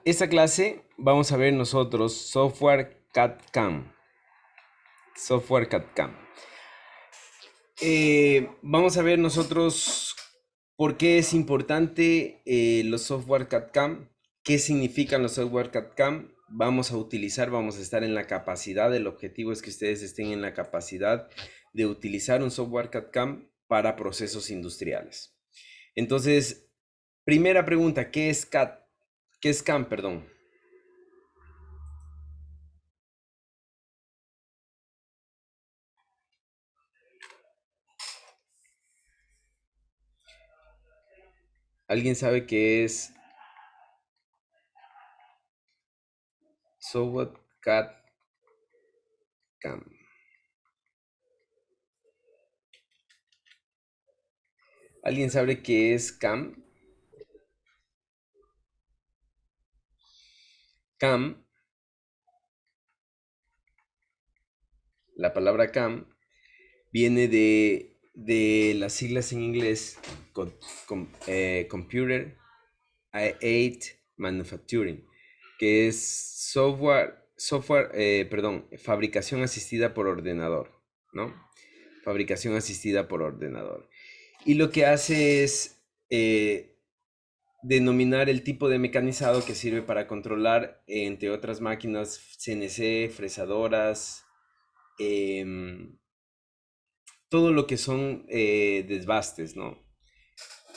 Esta clase vamos a ver nosotros software CAD-CAM. Software CAD-CAM. Vamos a ver nosotros por qué es importante los software CAD-CAM, qué significan los software CAD-CAM. Vamos a estar en la capacidad, el objetivo es que ustedes estén en la capacidad de utilizar un software CAD-CAM para procesos industriales. Entonces, primera pregunta, ¿qué es CAD? ¿Qué es CAM, perdón? ¿Alguien sabe qué es software CAD-CAM? ¿Alguien sabe qué es CAM? CAM, la palabra CAM, viene de las siglas en inglés Computer Aided Manufacturing, que es fabricación asistida por ordenador, ¿no? Fabricación asistida por ordenador. Y lo que hace es denominar el tipo de mecanizado que sirve para controlar, entre otras máquinas, CNC, fresadoras, em, todo lo que son desbastes, ¿no?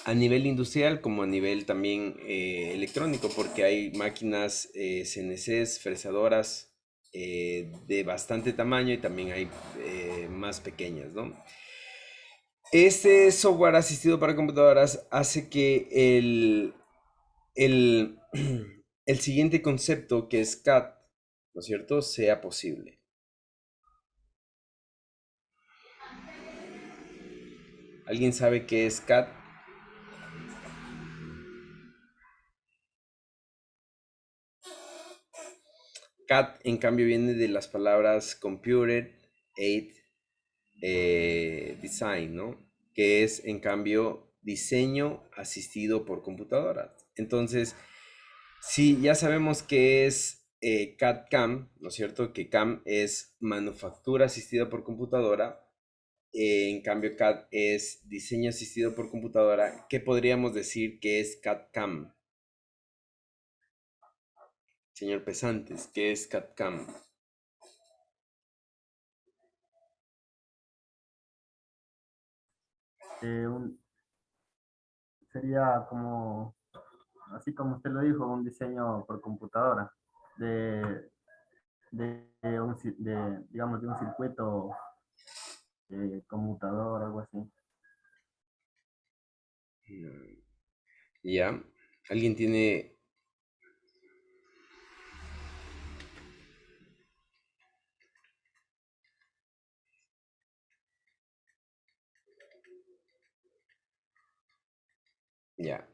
A nivel industrial como a nivel también electrónico, porque hay máquinas CNCs, fresadoras de bastante tamaño y también hay más pequeñas, ¿no? Este software asistido para computadoras hace que el, el siguiente concepto, que es CAD, ¿no es cierto?, sea posible. ¿Alguien sabe qué es CAD? CAD, en cambio, viene de las palabras Computer Aided Design, ¿no? Que es, en cambio, diseño asistido por computadora. Entonces, si ya sabemos que es CAD-CAM, ¿no es cierto? Que CAM es manufactura asistida por computadora. En cambio, CAD es diseño asistido por computadora. ¿Qué podríamos decir que es CAD-CAM? Señor Pesantes, ¿qué es CAD-CAM? Un- Sería como, así como usted lo dijo, un diseño por computadora de, digamos, de un circuito conmutador, algo así. ¿Ya? ¿Alguien tiene? Ya.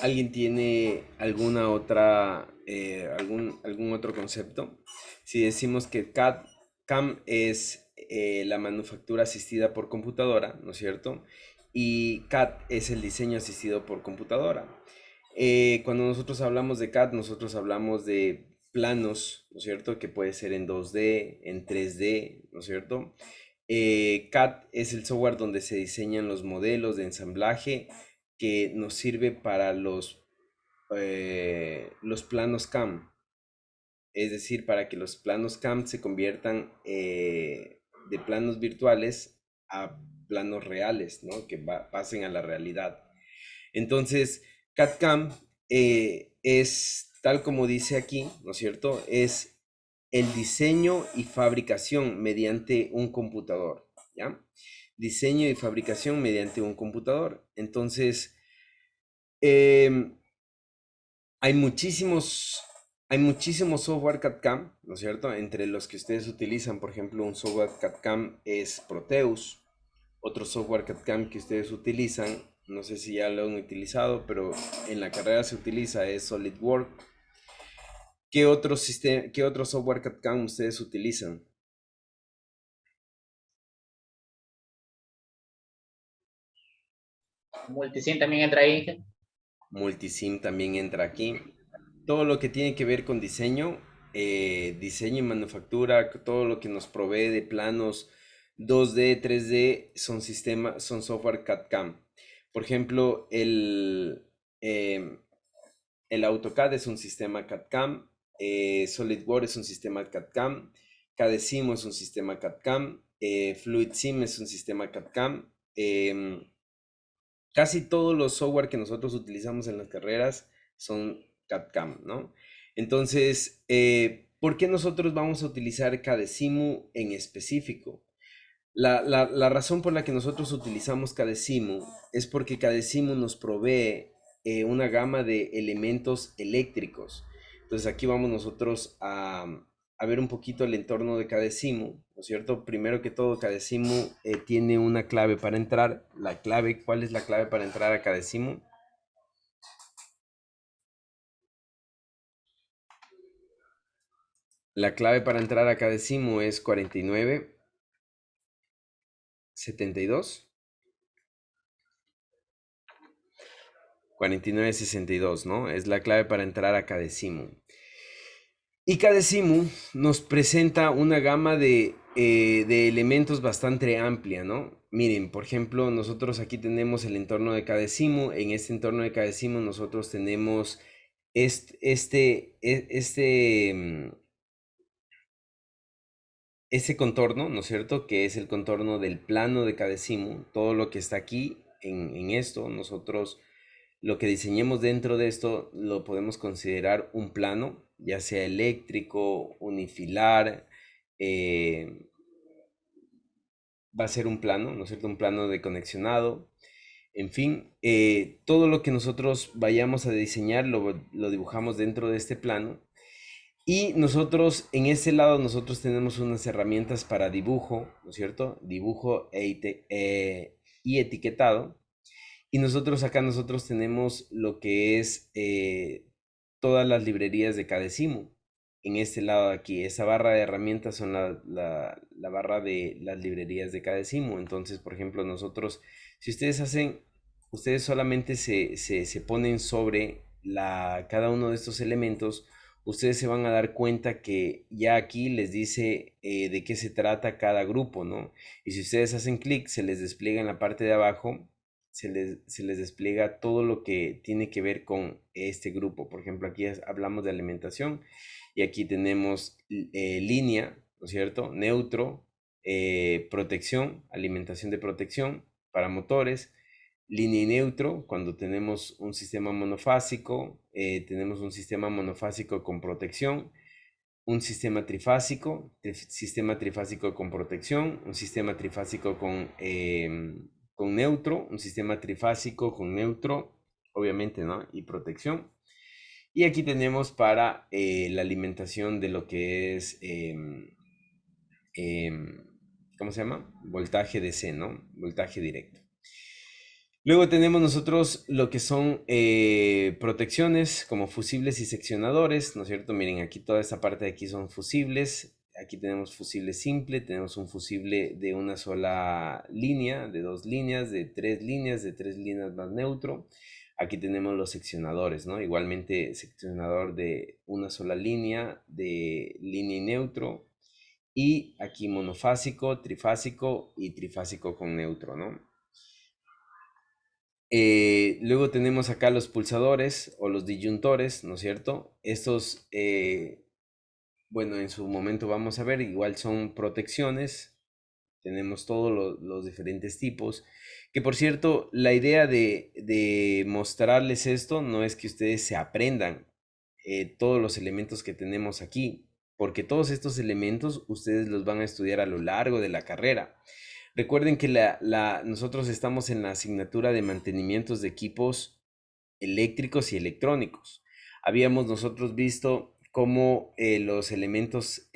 ¿Alguien tiene alguna otra, algún otro concepto? Si decimos que CAM es la manufactura asistida por computadora, ¿no es cierto? Y CAD es el diseño asistido por computadora. Cuando nosotros hablamos de CAD, nosotros hablamos de planos, ¿no es cierto? Que puede ser en 2D, en 3D, ¿no es cierto? CAD es el software donde se diseñan los modelos de ensamblaje que nos sirve para los planos CAM, es decir, para que los planos CAM se conviertan de planos virtuales a planos reales, ¿no? Que pasen a la realidad. Entonces, CAD-CAM es, tal como dice aquí, ¿no es cierto? Es el diseño y fabricación mediante un computador, ¿ya? Diseño y fabricación mediante un computador. Entonces, em, hay muchísimos, hay muchísimos software CAD-CAM, ¿no es cierto? Entre los que ustedes utilizan, por ejemplo, un software CAD-CAM es Proteus. Otro software CAD-CAM que ustedes utilizan, no sé si ya lo han utilizado, pero en la carrera se utiliza, es SolidWorks. ¿Qué otro software CAD-CAM ustedes utilizan? Multisim también entra ahí. Multisim también entra aquí. Todo lo que tiene que ver con diseño, diseño y manufactura, todo lo que nos provee de planos 2D, 3D, son software CAD-CAM. Por ejemplo, em, el AutoCAD es un sistema CAD-CAM, SolidWorks es un sistema CAD-CAM, Cadecimo es un sistema CAD-CAM, FluidSim es un sistema CAD-CAM. Casi todos los software que nosotros utilizamos en las carreras son CAD-CAM, ¿no? Entonces, ¿por qué nosotros vamos a utilizar Cadecimu en específico? La razón por la que nosotros utilizamos Cadecimu es porque Cadecimu nos provee una gama de elementos eléctricos. Entonces aquí vamos nosotros a ver un poquito el entorno de Cadecimu, ¿no es cierto? Primero que todo, Cadecimu tiene una clave para entrar. La clave, ¿cuál es la clave para entrar a Cadecimu? La clave para entrar a Cadecimu es 4972. 4962, ¿no? Es la clave para entrar a Cadecimu. Y Cadecimu nos presenta una gama de elementos bastante amplia, ¿no? Miren, por ejemplo, nosotros aquí tenemos el entorno de Cadecimu. En este entorno de Cadecimu nosotros tenemos este, este, e- este, mm, este contorno, ¿no es cierto? Que es el contorno del plano de Cadecimu. Todo lo que está aquí en esto, nosotros lo que diseñemos dentro de esto lo podemos considerar un plano, ya sea eléctrico, unifilar, eh, va a ser un plano, ¿no es cierto? Un plano de conexionado. En fin, todo lo que nosotros vayamos a diseñar lo dibujamos dentro de este plano. Y nosotros, en ese lado, nosotros tenemos unas herramientas para dibujo, ¿no es cierto? Dibujo y etiquetado. Y nosotros acá nosotros tenemos lo que es todas las librerías de Cadecimu. En este lado de aquí, esa barra de herramientas son la barra de las librerías de Cadecimu. Entonces, por ejemplo, nosotros, si ustedes hacen, ustedes solamente se ponen sobre cada uno de estos elementos, ustedes se van a dar cuenta que ya aquí les dice de qué se trata cada grupo, ¿no? Y si ustedes hacen clic, se les despliega en la parte de abajo, se les despliega todo lo que tiene que ver con este grupo. Por ejemplo, aquí hablamos de alimentación y aquí tenemos línea, ¿no es cierto? Neutro, protección, alimentación de protección para motores, línea y neutro, cuando tenemos un sistema monofásico, tenemos un sistema monofásico con protección, un sistema trifásico con protección, un sistema trifásico con neutro, un sistema trifásico con neutro, obviamente, ¿no? Y protección. Y aquí tenemos para la alimentación de lo que es, em, ¿cómo se llama? Voltaje DC, ¿no? Voltaje directo. Luego tenemos nosotros lo que son protecciones como fusibles y seccionadores, ¿no es cierto? Miren, aquí toda esta parte de aquí son fusibles. Aquí tenemos fusible simple, tenemos un fusible de una sola línea, de dos líneas, de tres líneas más neutro. Aquí tenemos los seccionadores, ¿no? Igualmente seccionador de una sola línea, de línea y neutro. Y aquí monofásico, trifásico y trifásico con neutro, ¿no? Luego tenemos acá los pulsadores o los disyuntores, ¿no es cierto? Estos, bueno, en su momento vamos a ver, igual son protecciones. Tenemos todos los diferentes tipos. Que por cierto, la idea de mostrarles esto no es que ustedes se aprendan todos los elementos que tenemos aquí, porque todos estos elementos ustedes los van a estudiar a lo largo de la carrera. Recuerden que nosotros estamos en la asignatura de mantenimientos de equipos eléctricos y electrónicos. Habíamos nosotros visto cómo los elementos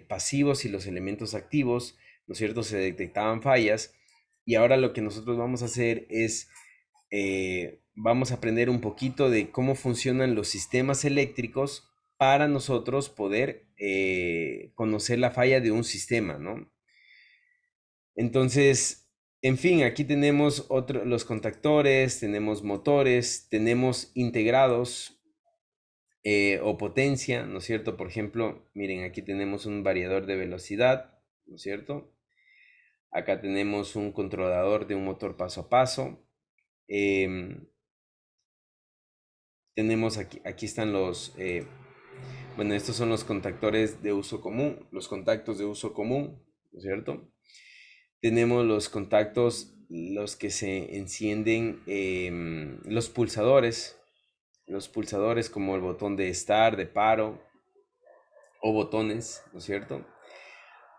pasivos y los elementos activos, ¿no es cierto?, se detectaban fallas. Y ahora lo que nosotros vamos a hacer es, vamos a aprender un poquito de cómo funcionan los sistemas eléctricos para nosotros poder conocer la falla de un sistema, ¿no? Entonces, En fin, aquí tenemos los contactores, tenemos motores, tenemos integrados o potencia, ¿no es cierto? Por ejemplo, miren, aquí tenemos un variador de velocidad, ¿no es cierto? Acá tenemos un controlador de un motor paso a paso. Em, tenemos aquí están bueno, estos son los contactores de uso común, los contactos de uso común, ¿no es cierto? Tenemos los contactos, los que se encienden, los pulsadores como el botón de start, de paro o botones, ¿no es cierto?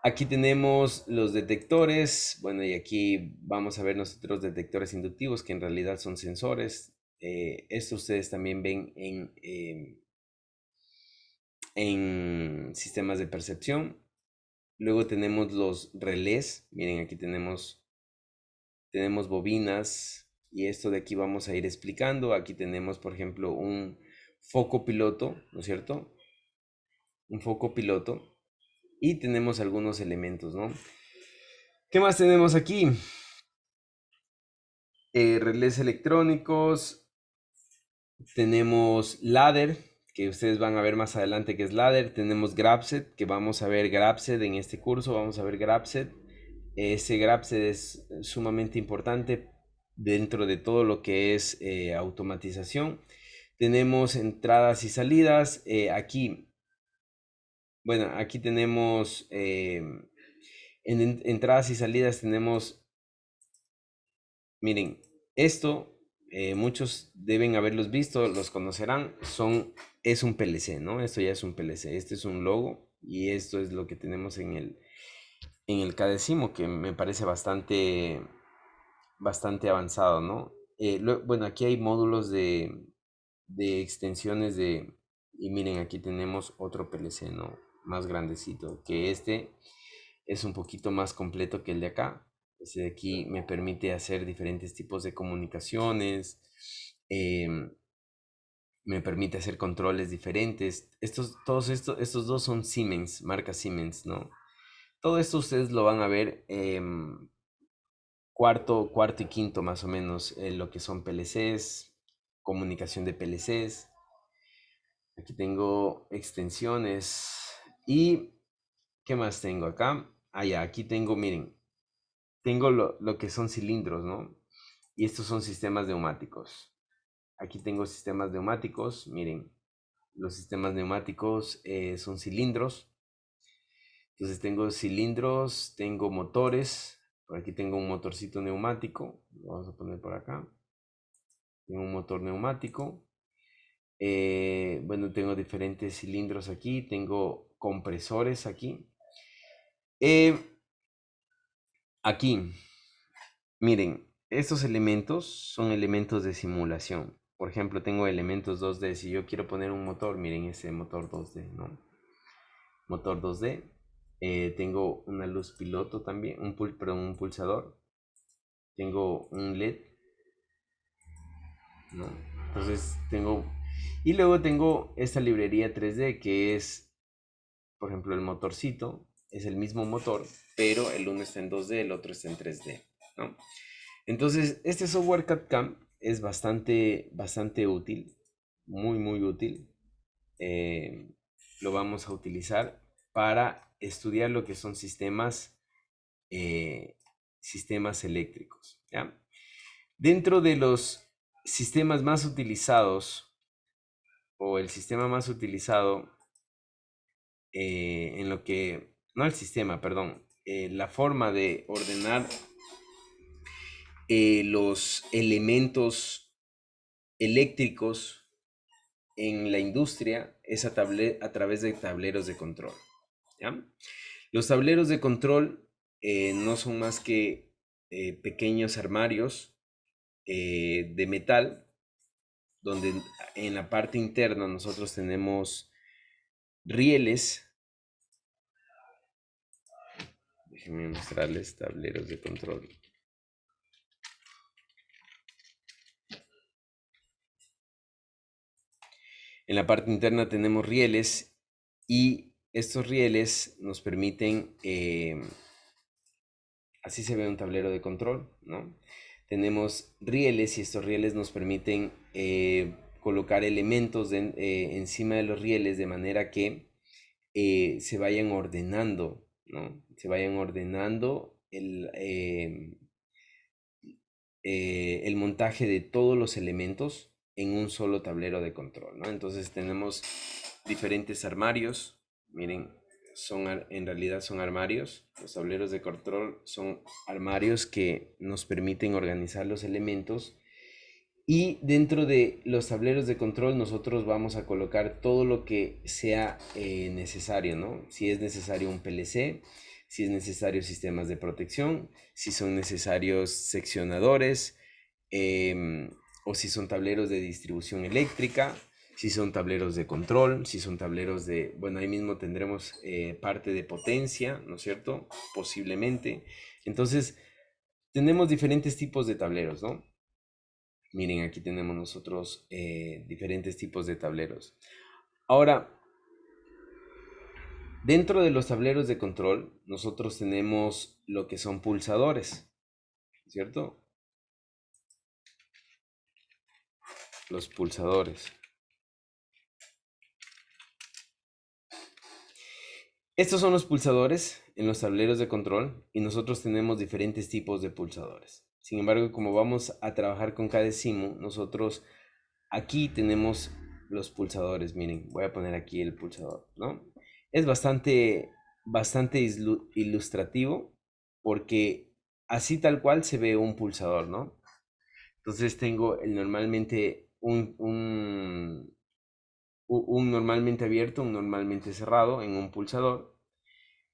Aquí tenemos los detectores, bueno, y aquí vamos a ver nosotros detectores inductivos que en realidad son sensores. Esto ustedes también ven en sistemas de percepción. Luego tenemos los relés, miren, aquí tenemos bobinas y esto de aquí vamos a ir explicando. Aquí tenemos, por ejemplo, un foco piloto, ¿no es cierto? Un foco piloto y tenemos algunos elementos, ¿no? ¿Qué más tenemos aquí? Relés electrónicos, tenemos ladder, que ustedes van a ver más adelante que es ladder, tenemos grabset, que vamos a ver grabset en este curso, vamos a ver grabset. Ese grabset es sumamente importante dentro de todo lo que es automatización. Tenemos entradas y salidas, aquí, bueno, aquí tenemos en entradas y salidas tenemos. Miren, esto muchos deben haberlos visto, los conocerán, es un PLC, ¿no? Esto ya es un PLC, este es un logo y esto es lo que tenemos en el Cadecimo, que me parece bastante avanzado, ¿no? Bueno, aquí hay módulos de extensiones y miren, aquí tenemos otro PLC, ¿no? Más grandecito, que este es un poquito más completo que el de acá. Este de aquí me permite hacer diferentes tipos de comunicaciones, em, me permite hacer controles diferentes. Estos dos son Siemens, marca Siemens, ¿no? Todo esto ustedes lo van a ver cuarto y quinto más o menos, lo que son PLCs, comunicación de PLCs. Aquí tengo extensiones y ¿qué más tengo acá? Ah, ya, aquí tengo, miren, tengo lo que son cilindros, ¿no? Y estos son sistemas neumáticos. Aquí tengo sistemas neumáticos, miren, los sistemas neumáticos son cilindros. Entonces tengo cilindros, tengo motores, por aquí tengo un motorcito neumático, lo vamos a poner por acá. Tengo un motor neumático. Bueno, tengo diferentes cilindros aquí, tengo compresores aquí. Eh, aquí, miren, estos elementos son elementos de simulación. Por ejemplo, tengo elementos 2D. Si yo quiero poner un motor, miren ese motor 2D, ¿no? Motor 2D. Tengo una luz piloto también, perdón, un pulsador. Tengo un LED, ¿no? Entonces tengo. Y luego tengo esta librería 3D que es, por ejemplo, el motorcito. Es el mismo motor, pero el uno está en 2D, el otro está en 3D, ¿no? Entonces, este software CAD-CAM es bastante útil, muy útil. Eh, lo vamos a utilizar para estudiar lo que son eh, sistemas eléctricos, ¿ya? Dentro de los sistemas más utilizados, o el sistema más utilizado en lo que, no el sistema, perdón, la forma de ordenar los elementos eléctricos en la industria es a través de tableros de control, ¿ya? Los tableros de control no son más que pequeños armarios de metal, donde en la parte interna nosotros tenemos rieles. Déjenme mostrarles tableros de control. En la parte interna tenemos rieles y estos rieles nos permiten Así se ve un tablero de control, ¿no? Tenemos rieles y estos rieles nos permiten colocar elementos encima de los rieles de manera que se vayan ordenando, ¿no? Se vayan ordenando el montaje de todos los elementos en un solo tablero de control, ¿no? Entonces tenemos diferentes armarios, miren, en realidad son armarios, los tableros de control son armarios que nos permiten organizar los elementos y dentro de los tableros de control nosotros vamos a colocar todo lo que sea necesario, ¿no? Si es necesario un PLC, si es necesario sistemas de protección, si son necesarios seccionadores, o si son tableros de distribución eléctrica, si son tableros de control, si son tableros de, bueno, ahí mismo tendremos parte de potencia, ¿no es cierto? Posiblemente. Entonces, tenemos diferentes tipos de tableros, ¿no? Miren, aquí tenemos nosotros diferentes tipos de tableros. Ahora, dentro de los tableros de control, nosotros tenemos lo que son pulsadores, ¿cierto? Los pulsadores. Estos son los pulsadores en los tableros de control y nosotros tenemos diferentes tipos de pulsadores. Sin embargo, como vamos a trabajar con Cadecimu, nosotros aquí tenemos los pulsadores. Miren, voy a poner aquí el pulsador, ¿no? Es bastante ilustrativo porque así tal cual se ve un pulsador, ¿no? Entonces tengo normalmente un normalmente abierto, un normalmente cerrado en un pulsador.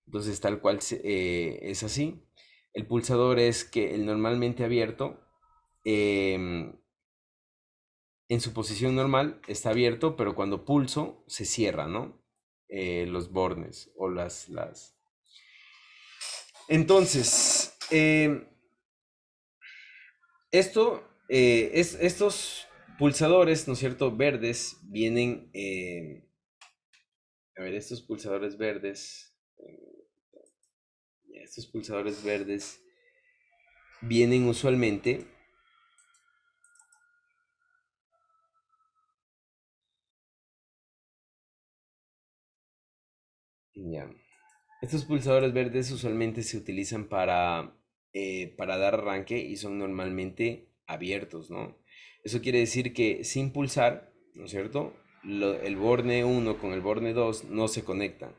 Entonces tal cual es así. El pulsador es que el normalmente abierto em, en su posición normal está abierto, pero cuando pulso se cierra, ¿no? Los bornes o las... Entonces, estos pulsadores, ¿no es cierto? Verdes vienen, a ver, estos pulsadores verdes, estos pulsadores verdes vienen usualmente, ya, estos pulsadores verdes usualmente se utilizan para dar arranque y son normalmente abiertos, ¿no? Eso quiere decir que sin pulsar, ¿no es cierto? El borne uno con el borne 2 no se conectan.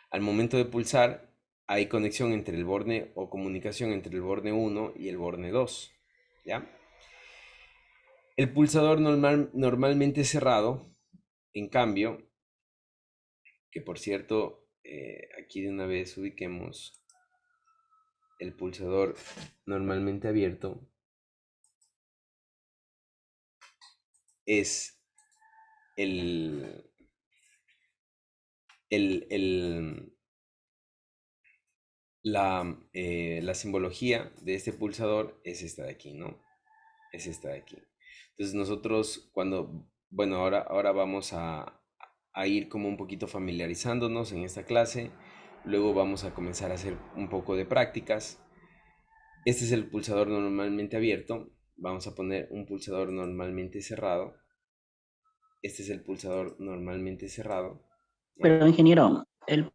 Al momento de pulsar, hay conexión entre el borne o comunicación entre el borne uno y el borne 2, ¿ya? El pulsador normalmente cerrado, en cambio, que por cierto, aquí de una vez ubiquemos el pulsador normalmente abierto, es el, el, la simbología de este pulsador es esta de aquí, ¿no? Es esta de aquí. Entonces nosotros bueno, ahora vamos a ir como un poquito familiarizándonos en esta clase, luego vamos a comenzar a hacer un poco de prácticas. Este es el pulsador normalmente abierto, vamos a poner un pulsador normalmente cerrado, este es el pulsador normalmente cerrado, ¿ya? Pero ingeniero, el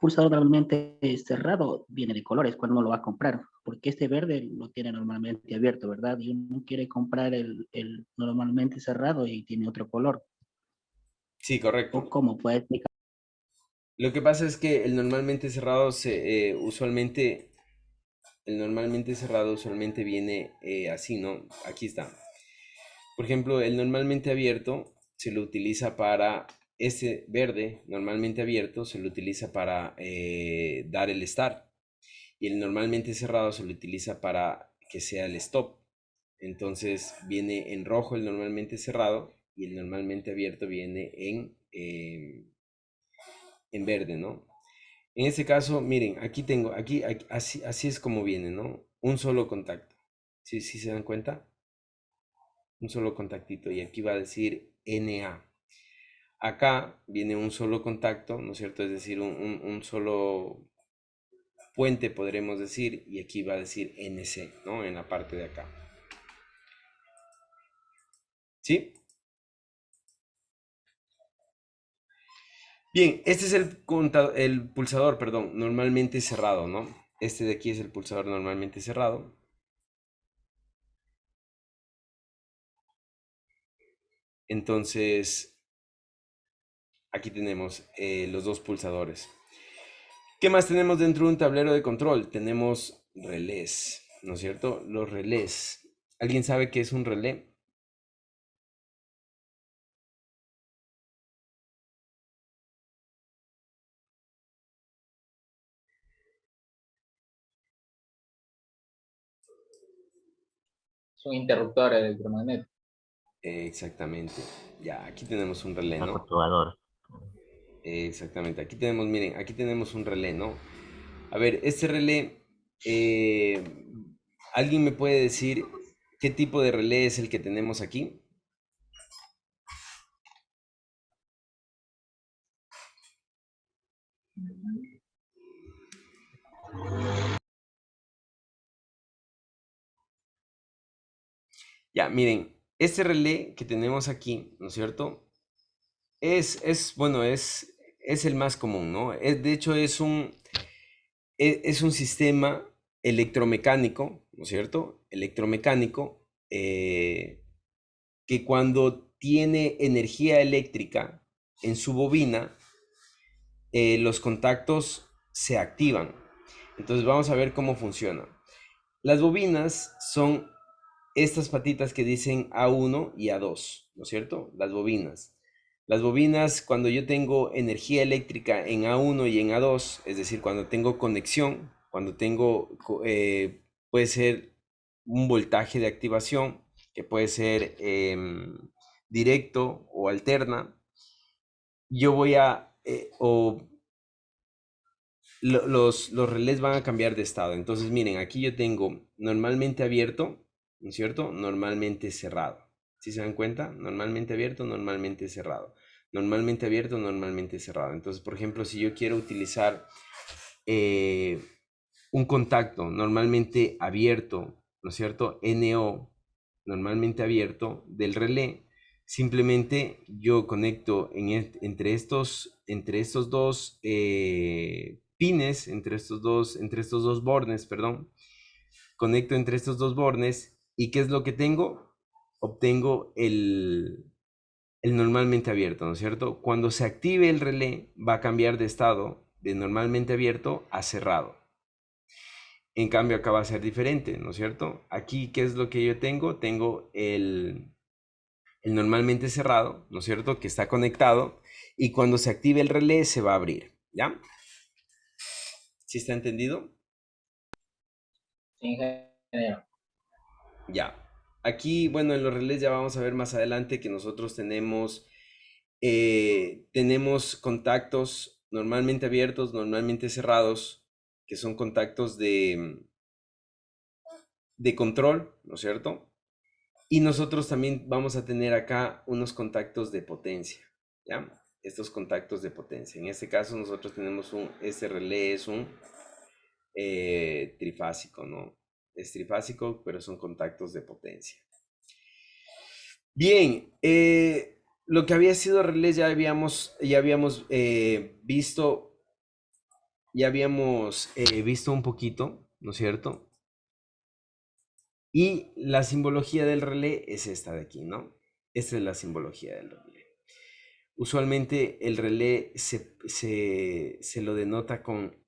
pulsador normalmente cerrado viene de colores cuando uno lo va a comprar, porque este verde lo tiene normalmente abierto, ¿verdad? Y uno quiere comprar el normalmente cerrado y tiene otro color. Sí, ¿O correcto. cómo puede explicar? Lo que pasa es que el normalmente cerrado el normalmente cerrado usualmente viene así, ¿no? Aquí está. Por ejemplo, el normalmente abierto se lo utiliza para, este verde normalmente abierto se lo utiliza para dar el start y el normalmente cerrado se lo utiliza para que sea el stop. Entonces viene en rojo el normalmente cerrado y el normalmente abierto viene en verde, ¿no? En este caso, miren, aquí tengo, así es como viene, ¿no? Un solo contacto. ¿Sí, sí se dan cuenta? Un solo contactito y aquí va a decir NA. Acá viene un solo contacto, ¿no es cierto? Es decir, un solo, puente, podremos decir, y aquí va a decir NC, ¿no? En la parte de acá. ¿Sí? Bien, este es el pulsador, perdón, normalmente cerrado, ¿no? Este de aquí es el pulsador normalmente cerrado. Entonces, aquí tenemos los dos pulsadores. ¿Qué más tenemos dentro de un tablero de control? Tenemos relés, ¿no es cierto? Los relés. ¿Alguien sabe qué es un relé? Es un interruptor electromagnético. Exactamente. Ya, aquí tenemos un relé, ¿no? Perpetuador. Exactamente. Aquí tenemos, miren, aquí tenemos un relé, ¿no? A ver, este relé, ¿alguien me puede decir qué tipo de relé es el que tenemos aquí? Ya, miren, este relé que tenemos aquí, ¿no es cierto? Bueno, es el más común, ¿no? De hecho, es un sistema electromecánico, ¿no es cierto? Electromecánico, que cuando tiene energía eléctrica en su bobina, los contactos se activan. Entonces vamos a ver cómo funciona. Las bobinas son estas patitas que dicen A1 y A2, ¿no es cierto? Las bobinas. Las bobinas, cuando yo tengo energía eléctrica en A1 y en A2, es decir, cuando tengo conexión, cuando tengo, puede ser un voltaje de activación, que puede ser directo o alterna, yo voy a, los relés van a cambiar de estado. Entonces, miren, aquí yo tengo normalmente abierto, ¿no es cierto? Normalmente cerrado. ¿Sí se dan cuenta? Normalmente abierto, normalmente cerrado. Normalmente abierto, normalmente cerrado. Entonces, por ejemplo, si yo quiero utilizar eh, un contacto normalmente abierto, ¿no es cierto? NO, normalmente abierto del relé, simplemente yo conecto entre estos dos pines, entre estos dos bornes, perdón, conecto entre estos dos bornes y ¿qué es lo que tengo? Obtengo el normalmente abierto, ¿no es cierto? Cuando se active el relé va a cambiar de estado de normalmente abierto a cerrado. En cambio, acá va a ser diferente, ¿no es cierto? Aquí, ¿qué es lo que yo tengo? Tengo el normalmente cerrado, ¿no es cierto? Que está conectado y cuando se active el relé se va a abrir, ¿ya? ¿Sí está entendido? Sí, ingeniero. Ya. Aquí, bueno, en los relés ya vamos a ver más adelante que nosotros tenemos contactos normalmente abiertos, normalmente cerrados, que son contactos de control, ¿no es cierto? Y nosotros también vamos a tener acá unos contactos de potencia, ¿ya? Estos contactos de potencia. En este caso nosotros tenemos este relé es un trifásico, ¿no? Es trifásico, pero son contactos de potencia. Bien, lo que había sido relés ya habíamos visto un poquito, ¿no es cierto? Y la simbología del relé es esta de aquí, ¿no? Esta es la simbología del relé. Usualmente el relé se lo denota con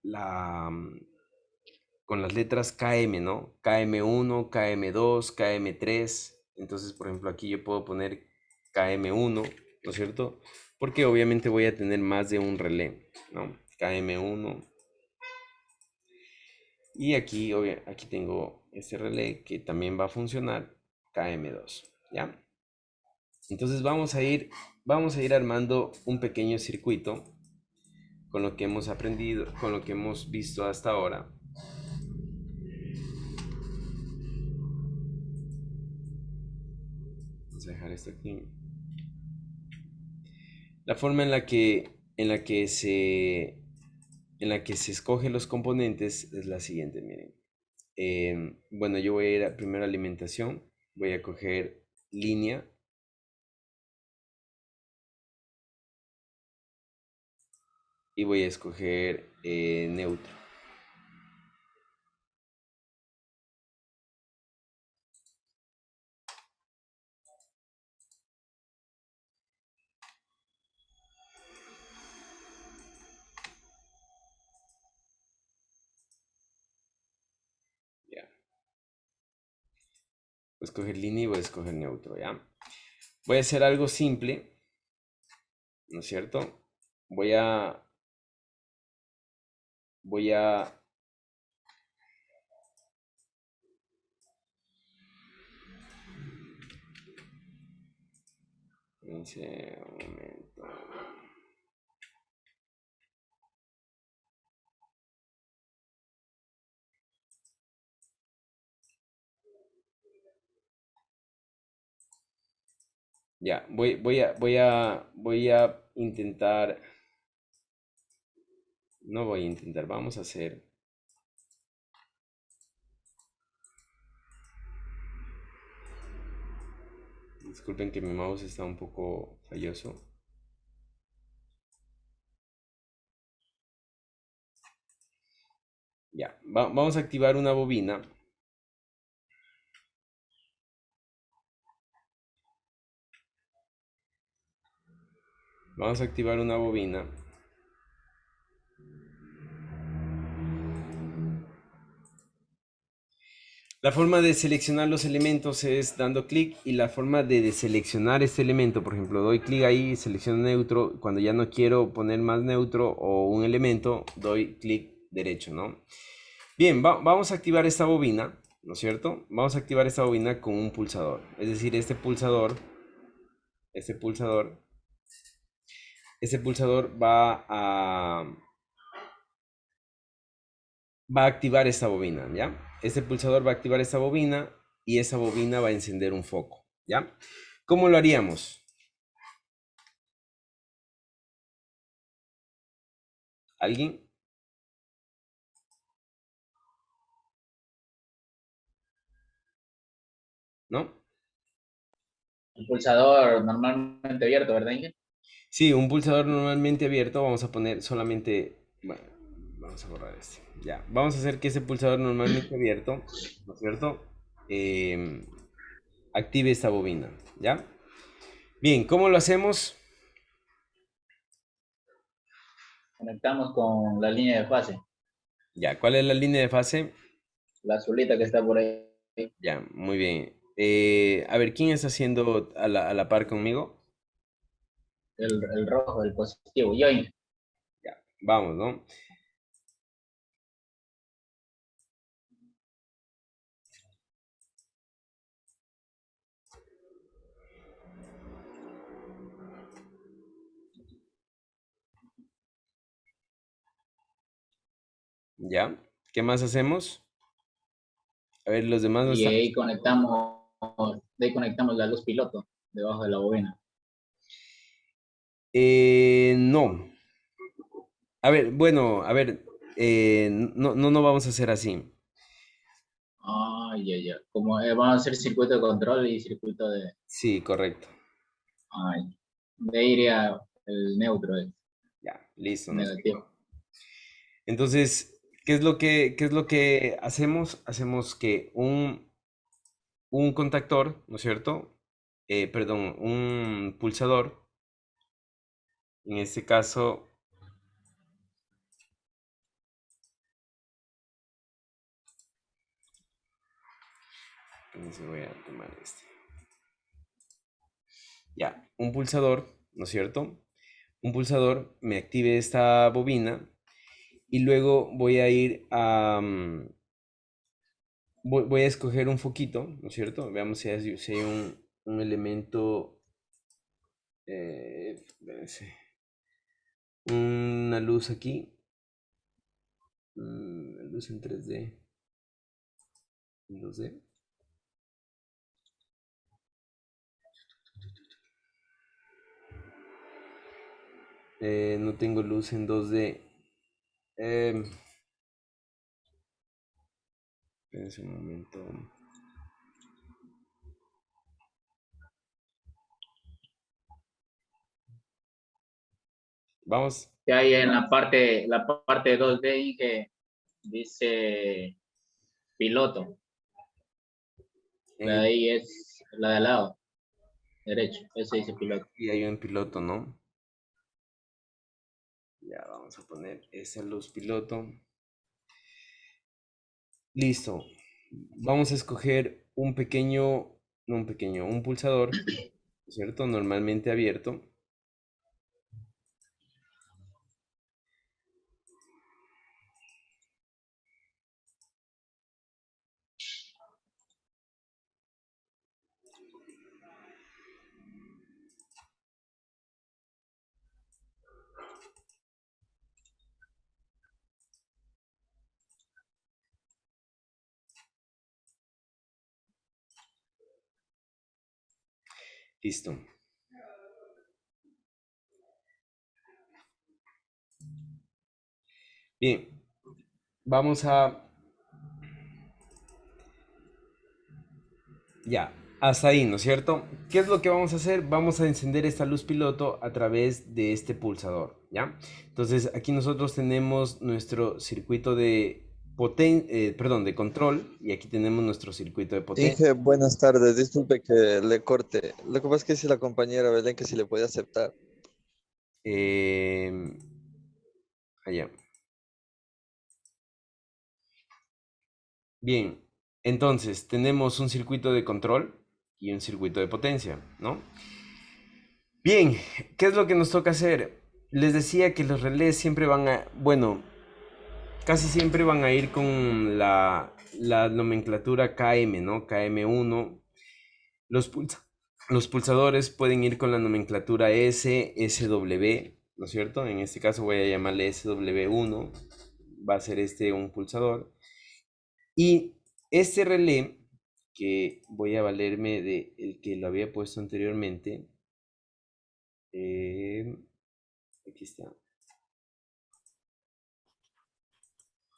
las letras KM, ¿no? KM1, KM2, KM3. Entonces, por ejemplo, aquí yo puedo poner KM1, ¿no es cierto? Porque obviamente voy a tener más de un relé, ¿no? KM1. Y aquí tengo este relé que también va a funcionar, KM2, ¿ya? Entonces vamos a ir armando un pequeño circuito con lo que hemos aprendido, con lo que hemos visto hasta ahora. Vamos a dejar esto aquí. La forma en la que en la que se escogen los componentes es la siguiente, miren. Bueno, yo voy a ir a primero a alimentación, voy a coger línea y voy a escoger neutro. Ya. Voy a escoger línea y voy a escoger neutro, ¿ya? Voy a hacer algo simple, ¿no es cierto? Voy a un momento. Ya, voy a intentar, no voy a intentar, vamos a hacer, disculpen que mi mouse está un poco falloso. Ya, vamos a activar una bobina. Vamos a activar una bobina. La forma de seleccionar los elementos es dando clic y la forma de deseleccionar este elemento, por ejemplo, doy clic ahí, selecciono neutro, cuando ya no quiero poner más neutro o un elemento, doy clic derecho, ¿no? Bien, vamos a activar esta bobina, ¿no es cierto? Vamos a activar esta bobina con un pulsador, es decir, este pulsador va a activar esta bobina, ¿ya? Este pulsador va a activar esta bobina y esa bobina va a encender un foco, ¿ya? ¿Cómo lo haríamos? ¿Alguien? ¿No? El pulsador normalmente abierto, ¿verdad, Inge? Sí, un pulsador normalmente abierto, vamos a poner solamente, bueno, vamos a borrar este, ya, vamos a hacer que ese pulsador normalmente abierto, ¿no es cierto? Em, Active esta bobina, ¿ya? Bien, ¿cómo lo hacemos? Conectamos con la línea de fase, Ya, ¿cuál es la línea de fase? la azulita que está por ahí, Ya, muy bien. A ver, ¿quién está haciendo a la par conmigo? el rojo, el positivo. Yo, Inge. Ya, vamos, ¿no? Ya, ¿qué más hacemos? A ver, los demás no Y están. ahí conectamos la luz piloto debajo de la bobina. No. A ver, bueno, a ver, no vamos a hacer así. Ah, ya. Como vamos a hacer circuito de control y circuito de... Sí, correcto. Ay, de ahí iría el neutro, el Ya, listo, ¿no es negativo. cierto? Entonces, qué es lo que hacemos? Hacemos que un contactor, ¿no es cierto? Perdón, un pulsador, en este caso, entonces voy a tomar este. Ya, un pulsador, ¿no es cierto? Un pulsador me active esta bobina y luego voy a ir a, voy a escoger un foquito, ¿no es cierto? Veamos si hay un elemento, espérense, una luz aquí, luz en 3D, en 2D. No tengo luz en 2D. Espérense un momento. Vamos. Que hay en la parte 2D y que dice piloto. La de ahí es la de al lado, derecho. Ese dice piloto. Y hay un piloto, ¿no? Ya vamos a poner esa luz piloto. Listo. Vamos a escoger un pequeño, no un pequeño, un pulsador, ¿cierto? Normalmente abierto. Listo. Bien, vamos a... Ya, hasta ahí, ¿no es cierto? ¿Qué es lo que vamos a hacer? Vamos a encender esta luz piloto a través de este pulsador, ¿ya? Entonces, aquí nosotros tenemos nuestro circuito de de control, y aquí tenemos nuestro circuito de potencia. Inge, buenas tardes. Disculpe que le corte. Lo que pasa es que dice la compañera Belén que si le puede aceptar. Allá. Bien, entonces tenemos un circuito de control y un circuito de potencia, ¿no? Bien, ¿qué es lo que nos toca hacer? Les decía que los relés siempre van a, bueno, casi siempre van a ir con la nomenclatura KM, ¿no? KM1. Los, los pulsadores pueden ir con la nomenclatura S, SW, ¿no es cierto? En este caso voy a llamarle SW1, va a ser este un pulsador. Y este relé, que voy a valerme de el que lo había puesto anteriormente, aquí está.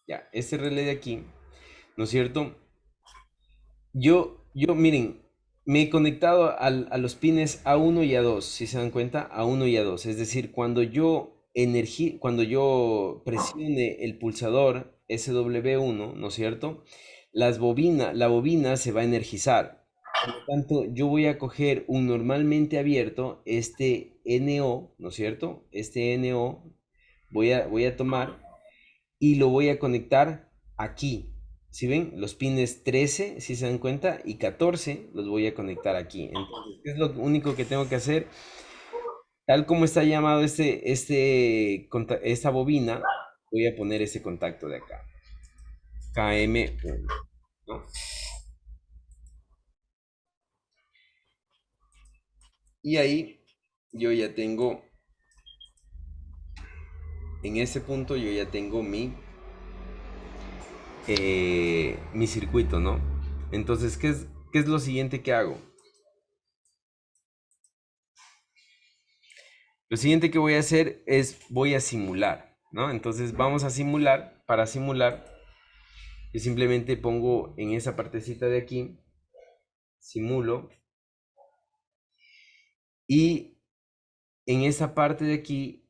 Ya, este relé de aquí, ¿no es cierto? Miren, me he conectado a los pines A1 y A2, si se dan cuenta, A1 y A2. Es decir, cuando yo presione el pulsador SW1, ¿no es cierto? La bobina se va a energizar. Por lo tanto, yo voy a coger un normalmente abierto, este NO, ¿no es cierto? Este NO voy a tomar y lo voy a conectar aquí. ¿Sí ven? Los pines 13, si se dan cuenta, y 14 los voy a conectar aquí. Entonces, ¿qué es lo único que tengo que hacer? Tal como está llamado esta bobina, voy a poner ese contacto de acá. KM1, ¿no? Y ahí yo ya tengo, en ese punto yo ya tengo mi circuito, ¿no? Entonces, qué es lo siguiente que hago? Lo siguiente que voy a hacer es voy a simular, ¿no? Entonces vamos a simular. Para simular, yo simplemente pongo en esa partecita de aquí, simulo, y en esa parte de aquí,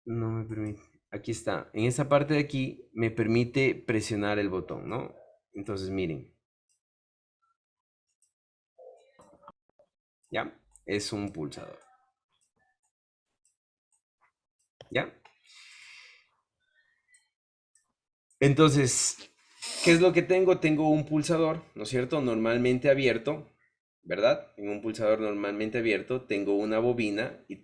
no me permite, aquí está, en esa parte de aquí me permite presionar el botón, ¿no? Entonces miren, ¿ya? Es un pulsador, ¿ya? Entonces, ¿qué es lo que tengo? Tengo un pulsador, ¿no es cierto? Normalmente abierto, ¿verdad? En un pulsador normalmente abierto tengo una bobina y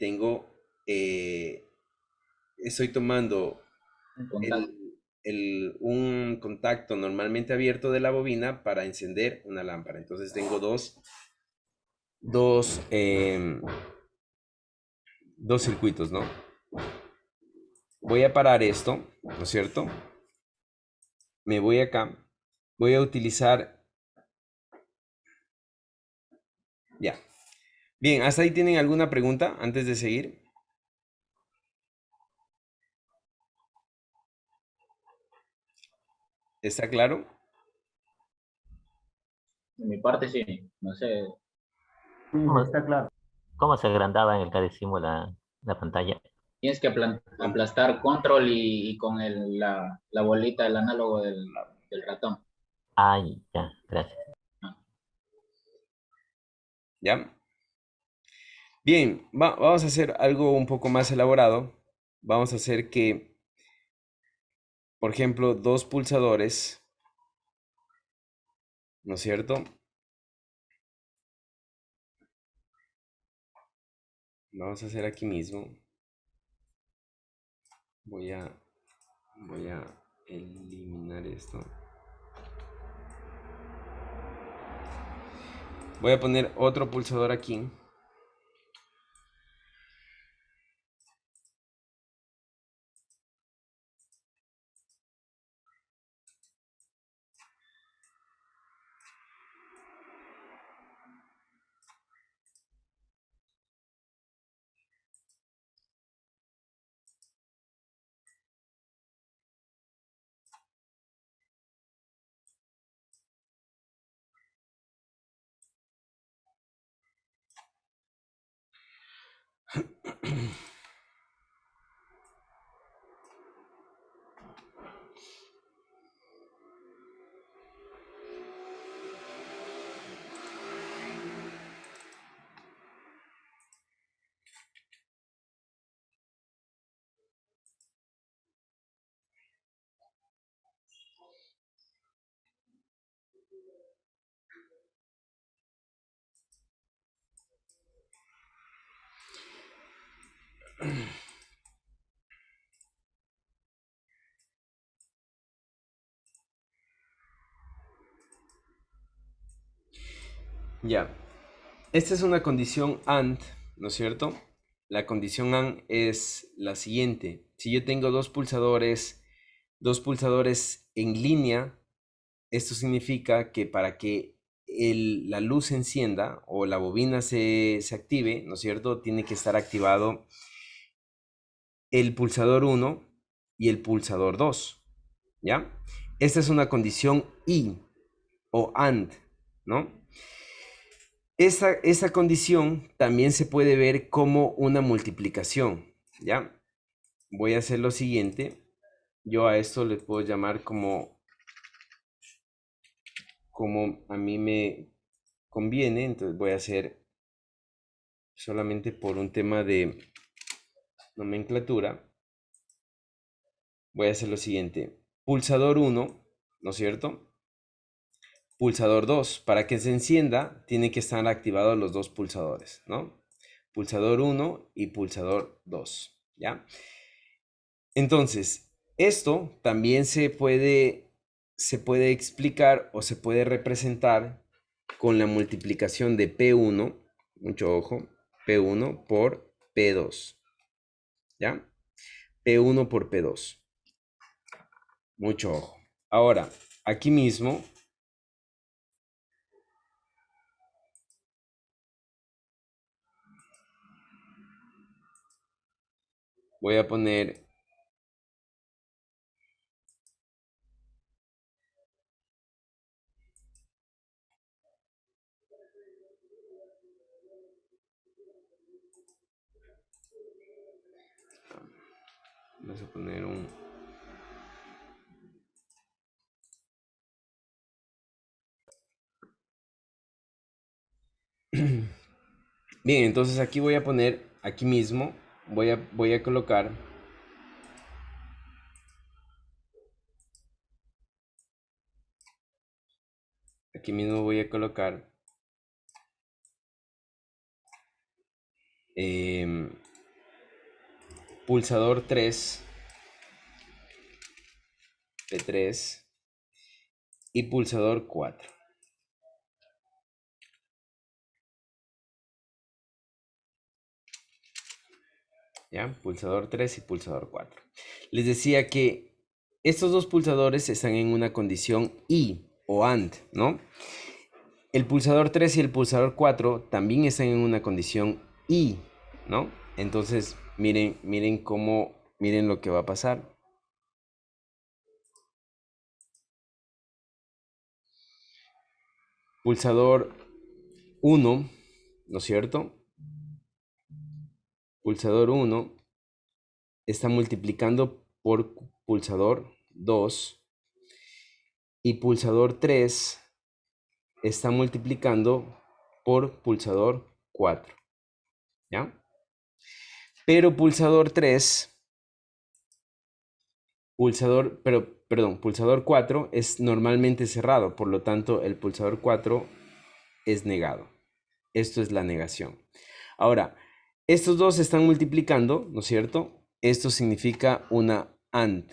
estoy tomando Un contacto. un contacto normalmente abierto de la bobina para encender una lámpara. Entonces tengo dos circuitos, ¿no? Voy a parar esto, ¿no es cierto? Me voy acá, voy a utilizar, ya. Bien, ¿hasta ahí tienen alguna pregunta antes de seguir? ¿Está claro? De mi parte sí, no sé. Sí, ¿Cómo, está claro. cómo se agrandaba en el cadecimo la pantalla? Tienes que aplastar control y con la bolita, el análogo del ratón. Ay, ya, gracias. Ah, ¿Ya? Bien, vamos a hacer algo un poco más elaborado. Vamos a hacer que, por ejemplo, dos pulsadores, ¿no es cierto? Vamos a hacer aquí mismo. Voy a eliminar esto. Voy a poner otro pulsador aquí. Ya. Esta es una condición AND, ¿no es cierto? La condición AND es la siguiente. Si yo tengo dos pulsadores en línea, esto significa que para que la luz se encienda o la bobina se active, ¿no es cierto? Tiene que estar activado el pulsador 1 y el pulsador 2, ¿ya? Esta es una condición y o AND, ¿no? Esa condición también se puede ver como una multiplicación, ¿ya? Voy a hacer lo siguiente. Yo a esto le puedo llamar como a mí me conviene. Entonces voy a hacer solamente por un tema de nomenclatura. Voy a hacer lo siguiente. Pulsador 1, ¿no es cierto? Pulsador 2. Para que se encienda, tienen que estar activados los dos pulsadores, ¿no? Pulsador 1 y pulsador 2, ¿ya? Entonces, esto también se puede explicar o se puede representar con la multiplicación de P1, mucho ojo, P1 por P2, ¿ya? P1 por P2, mucho ojo. Ahora, aquí mismo voy a poner vamos a poner un bien, entonces aquí voy a poner aquí mismo voy a colocar aquí mismo voy a colocar pulsador 3 P3 y pulsador 4. ¿Ya? Pulsador 3 y pulsador 4. Les decía que estos dos pulsadores están en una condición y o AND, ¿no? El pulsador 3 y el pulsador 4 también están en una condición y, ¿no? Entonces, miren miren lo que va a pasar. pulsador 1, ¿no es cierto? Pulsador 1 está multiplicando por pulsador 2 y pulsador 3 está multiplicando por pulsador 4, ¿ya? Pero pulsador 4 es normalmente cerrado, por lo tanto el pulsador 4 es negado. Esto es la negación. Ahora, estos dos se están multiplicando, ¿no es cierto? Esto significa una AND.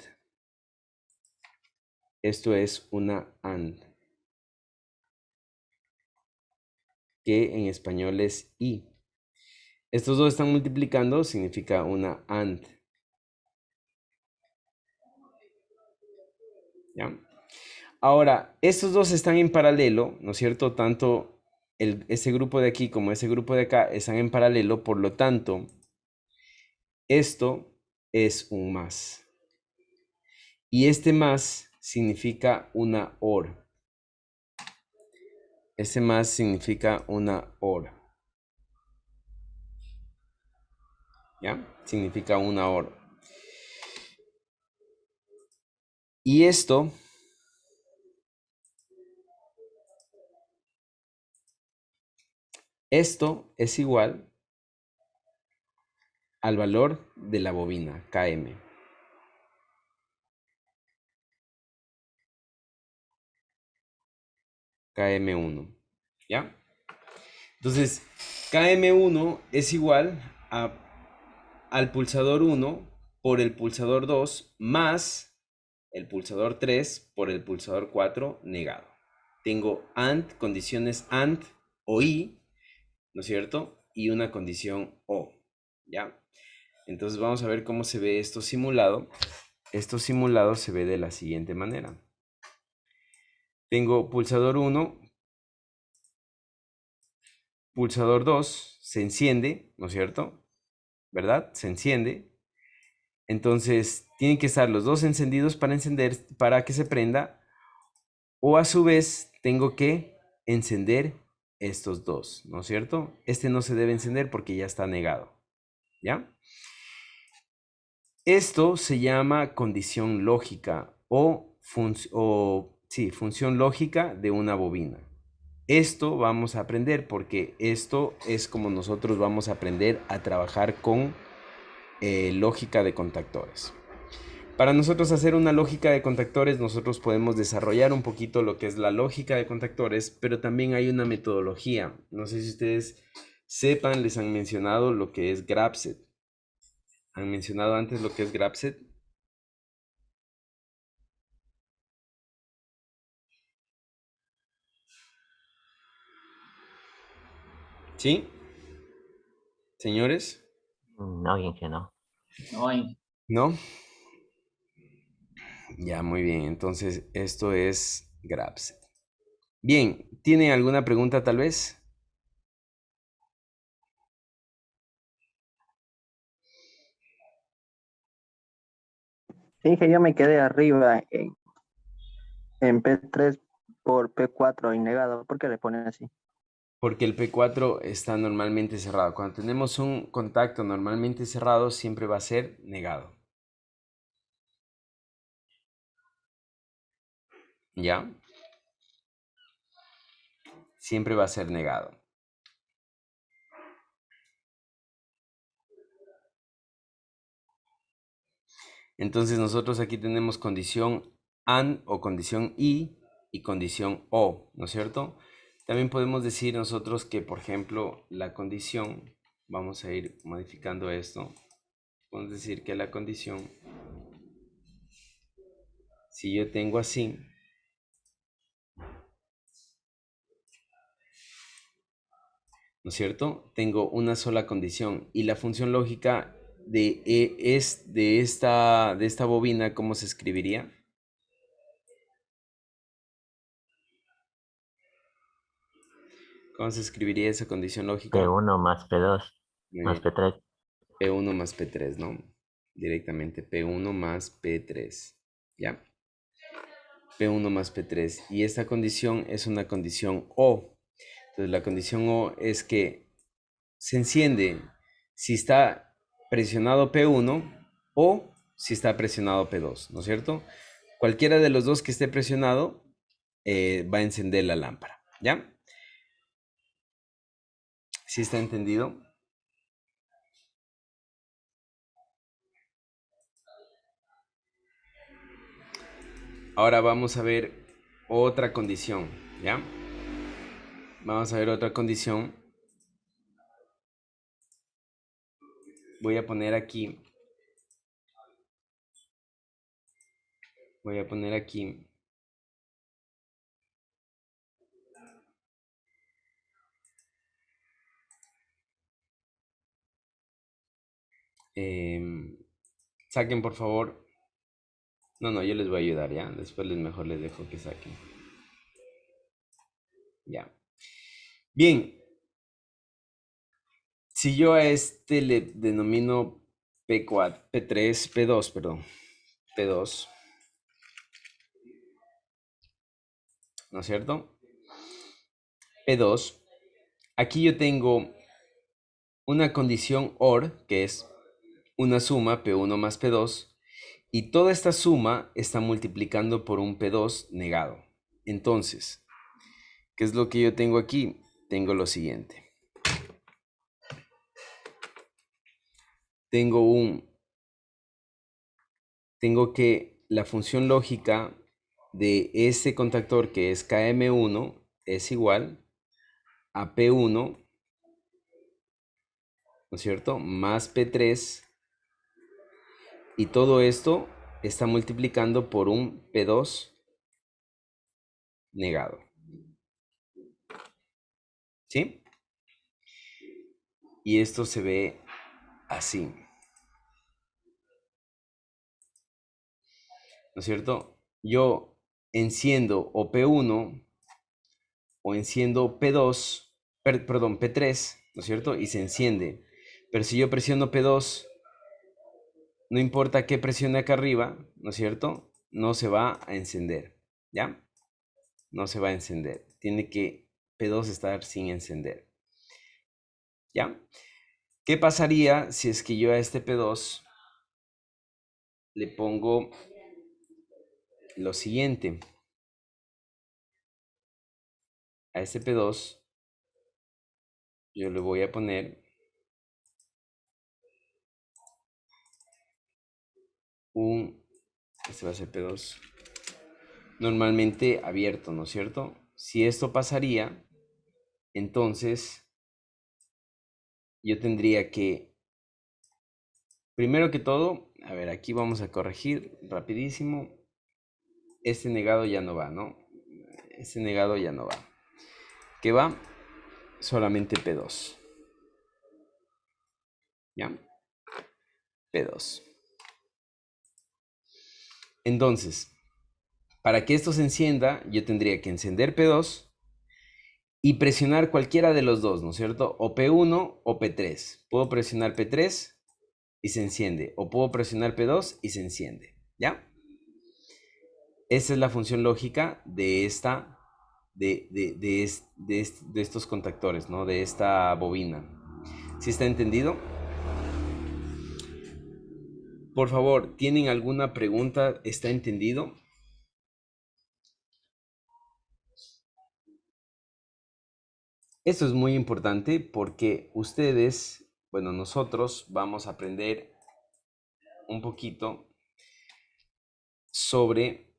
Esto es una AND, que en español es y. Estos dos están multiplicando, significa una AND. ¿Ya? Ahora, estos dos están en paralelo, ¿no es cierto? Tanto ese grupo de aquí como ese grupo de acá están en paralelo, por lo tanto, esto es un más. Y este más significa una OR. Este más significa una OR. ¿Ya? Significa una OR. Y esto es igual al valor de la bobina, KM. KM1. ¿Ya? Entonces, KM1 es igual al pulsador 1 por el pulsador 2 más el pulsador 3 por el pulsador 4 negado. Tengo AND, condiciones AND o I, ¿no es cierto? Y una condición O, ¿ya? Entonces vamos a ver cómo se ve esto simulado. Esto simulado se ve de la siguiente manera. Tengo pulsador 1, pulsador 2, se enciende, ¿no es cierto? ¿Verdad? Se enciende. Entonces tienen que estar los dos encendidos para encender, para que se prenda. O a su vez tengo que encender estos dos, ¿no es cierto? Este no se debe encender porque ya está negado, ¿ya? Esto se llama condición lógica o función lógica de una bobina. Esto vamos a aprender porque esto es como nosotros vamos a aprender a trabajar con lógica de contactores. Para nosotros hacer una lógica de contactores, nosotros podemos desarrollar un poquito lo que es la lógica de contactores, pero también hay una metodología. No sé si ustedes sepan, les han mencionado lo que es Grapset. ¿Han mencionado antes lo que es Grapset? ¿Sí? ¿Señores? No, bien que no. No, ¿No? Ya, muy bien. Entonces, esto es Grapset. Bien, ¿tienen alguna pregunta tal vez? Sí, que yo me quedé arriba en P3 por P4 innegado. ¿Por qué le ponen así? Porque el P4 está normalmente cerrado. Cuando tenemos un contacto normalmente cerrado, siempre va a ser negado. ¿Ya? Siempre va a ser negado. Entonces nosotros aquí tenemos condición AND o condición y condición O, ¿no es cierto? También podemos decir nosotros que, por ejemplo, la condición, vamos a ir modificando esto. Podemos decir que la condición, si yo tengo así, ¿no es cierto? Tengo una sola condición y la función lógica de esta bobina, ¿cómo se escribiría? ¿Cómo se escribiría esa condición lógica? P1 más P2 Muy más bien. P3. P1 más P3, ¿no? Directamente P1 más P3. ¿Ya? P1 más P3. Y esta condición es una condición O. Entonces la condición O es que se enciende si está presionado P1 o si está presionado P2, ¿no es cierto? Cualquiera de los dos que esté presionado va a encender la lámpara, ¿ya? ¿Sí está entendido? Ahora vamos a ver otra condición, ¿ya? Vamos a ver otra condición. Voy a poner aquí. Voy a poner aquí. Saquen por favor. No, yo les voy a ayudar, ¿ya? Después mejor les dejo que saquen. Ya. Bien. Si yo a este le denomino P4, P3, P2, perdón. P2. ¿No es cierto? P2. Aquí yo tengo una condición OR, que es una suma P1 más P2, y toda esta suma está multiplicando por un P2 negado. Entonces, ¿qué es lo que yo tengo aquí? Tengo lo siguiente. Tengo que la función lógica de este contactor, que es KM1, es igual a P1, ¿no es cierto?, más P3, y todo esto está multiplicando por un P2 negado. ¿Sí? Y esto se ve así. ¿No es cierto? Yo enciendo o P1 o enciendo P2, perdón, P3, ¿no es cierto? Y se enciende. Pero si yo presiono P2, no importa qué presione acá arriba, ¿no es cierto? No se va a encender, ¿ya? No se va a encender. Tiene que P2 estar sin encender, ¿ya? ¿Qué pasaría si es que yo a este P2 le pongo lo siguiente? A este P2 yo le voy a poner este va a ser P2 normalmente abierto, ¿no es cierto? Si esto pasaría, entonces yo tendría que, primero que todo, a ver, aquí vamos a corregir rapidísimo. Este negado ya no va, ¿no? Este negado ya no va. ¿Qué va? Solamente P2. ¿Ya? P2. Entonces, para que esto se encienda, yo tendría que encender P2 y presionar cualquiera de los dos, ¿no es cierto? O P1 o P3. Puedo presionar P3 y se enciende. O puedo presionar P2 y se enciende. ¿Ya? Esa es la función lógica de esta, de estos contactores, ¿no? De esta bobina. ¿Sí está entendido? Por favor, ¿tienen alguna pregunta? ¿Está entendido? Esto es muy importante porque ustedes, bueno, nosotros vamos a aprender un poquito sobre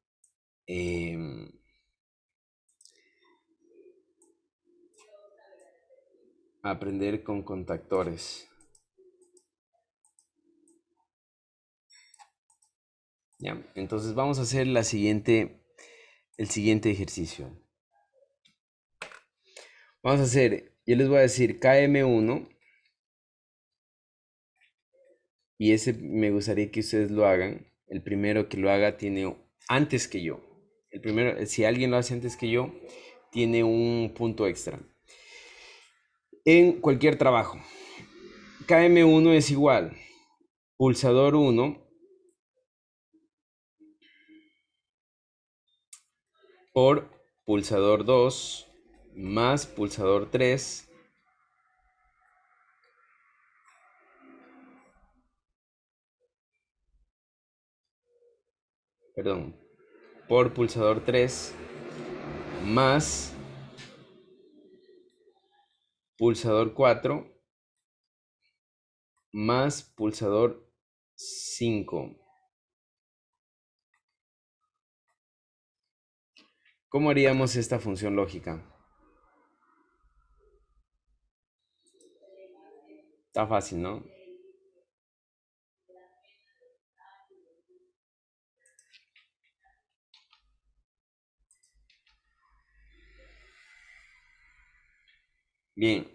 aprender con contactores. ¿Ya? Entonces vamos a hacer el siguiente ejercicio. Vamos a hacer, yo les voy a decir KM1 y ese me gustaría que ustedes lo hagan. El primero que lo haga tiene antes que yo. El primero, si alguien lo hace antes que yo, tiene un punto extra. En cualquier trabajo, KM1 es igual, pulsador 1 por pulsador 2 más pulsador 3 perdón, por pulsador 3 más pulsador 4 más pulsador 5. ¿Cómo haríamos esta función lógica? Está fácil, ¿no? Bien.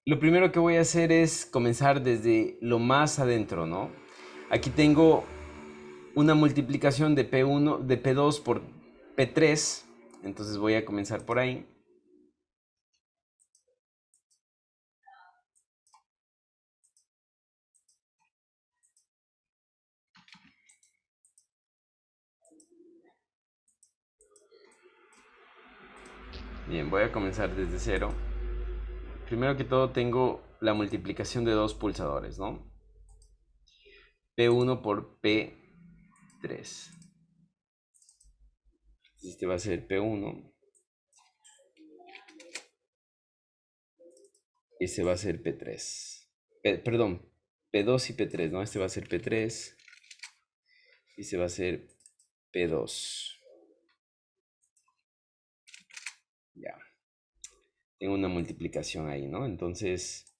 Lo primero que voy a hacer es comenzar desde lo más adentro, ¿no? Aquí tengo una multiplicación de P1, de P2 por P3. Entonces voy a comenzar por ahí. Bien, voy a comenzar desde cero. Primero que todo tengo la multiplicación de dos pulsadores, ¿no? P1 por P3. Este va a ser P1. Este va a ser P3. Perdón, P2 y P3, ¿no? Este va a ser P3. Y este va a ser P2. Ya. Tengo una multiplicación ahí, ¿no? Entonces,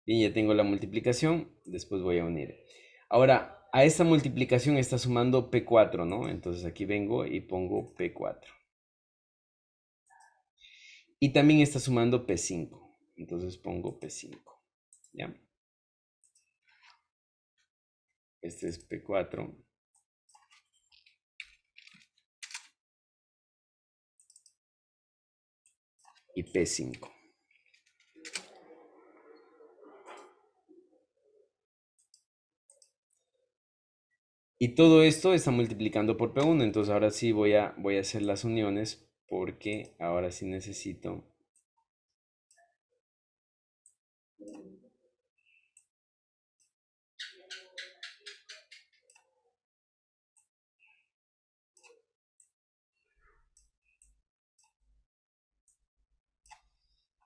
bien, ya tengo la multiplicación. Después voy a unir. Ahora, a esta multiplicación está sumando P4, ¿no? Entonces aquí vengo y pongo P4. Y también está sumando P5. Entonces pongo P5. ¿Ya? Este es P4. Y P5. Y todo esto está multiplicando por P1. Entonces ahora sí voy a hacer las uniones porque ahora sí necesito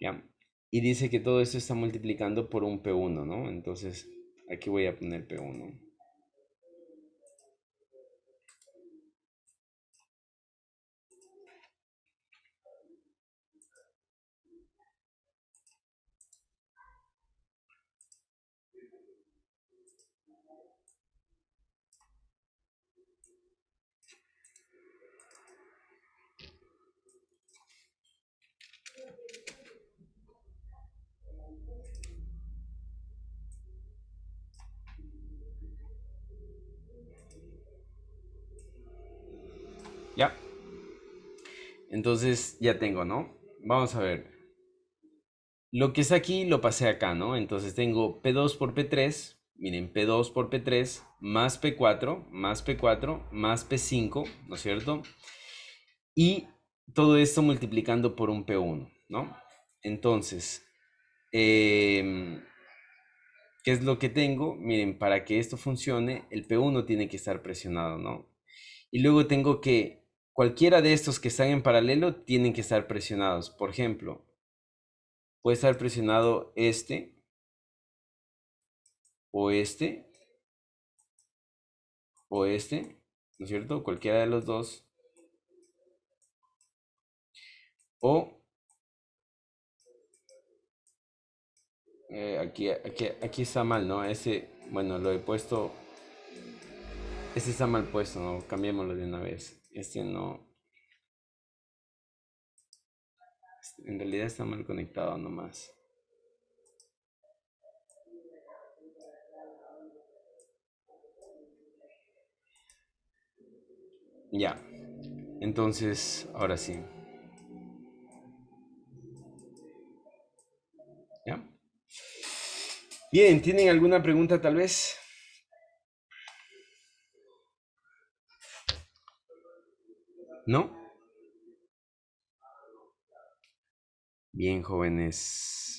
¿ya? Y dice que todo esto está multiplicando por un P1, ¿no? Entonces aquí voy a poner P1. ¿Ya? Entonces ya tengo, ¿no? Vamos a ver. Lo que está aquí lo pasé acá, ¿no? Entonces tengo P2 por P3. Miren, P2 por P3 más P4, más P4, más P5, ¿no es cierto? Y todo esto multiplicando por un P1, ¿no? Entonces, ¿qué es lo que tengo? Miren, para que esto funcione, el P1 tiene que estar presionado, ¿no? Y luego tengo que cualquiera de estos que están en paralelo tienen que estar presionados. Por ejemplo, puede estar presionado este, o este, o este, ¿no es cierto? Cualquiera de los dos. O aquí está mal, ¿no? Ese, bueno, lo he puesto. Este está mal puesto, ¿no? Cambiémoslo de una vez. Este no. En realidad está mal conectado nomás. Ya. Entonces, ahora sí. ¿Ya? Bien, ¿tienen alguna pregunta tal vez? ¿No? Bien, jóvenes.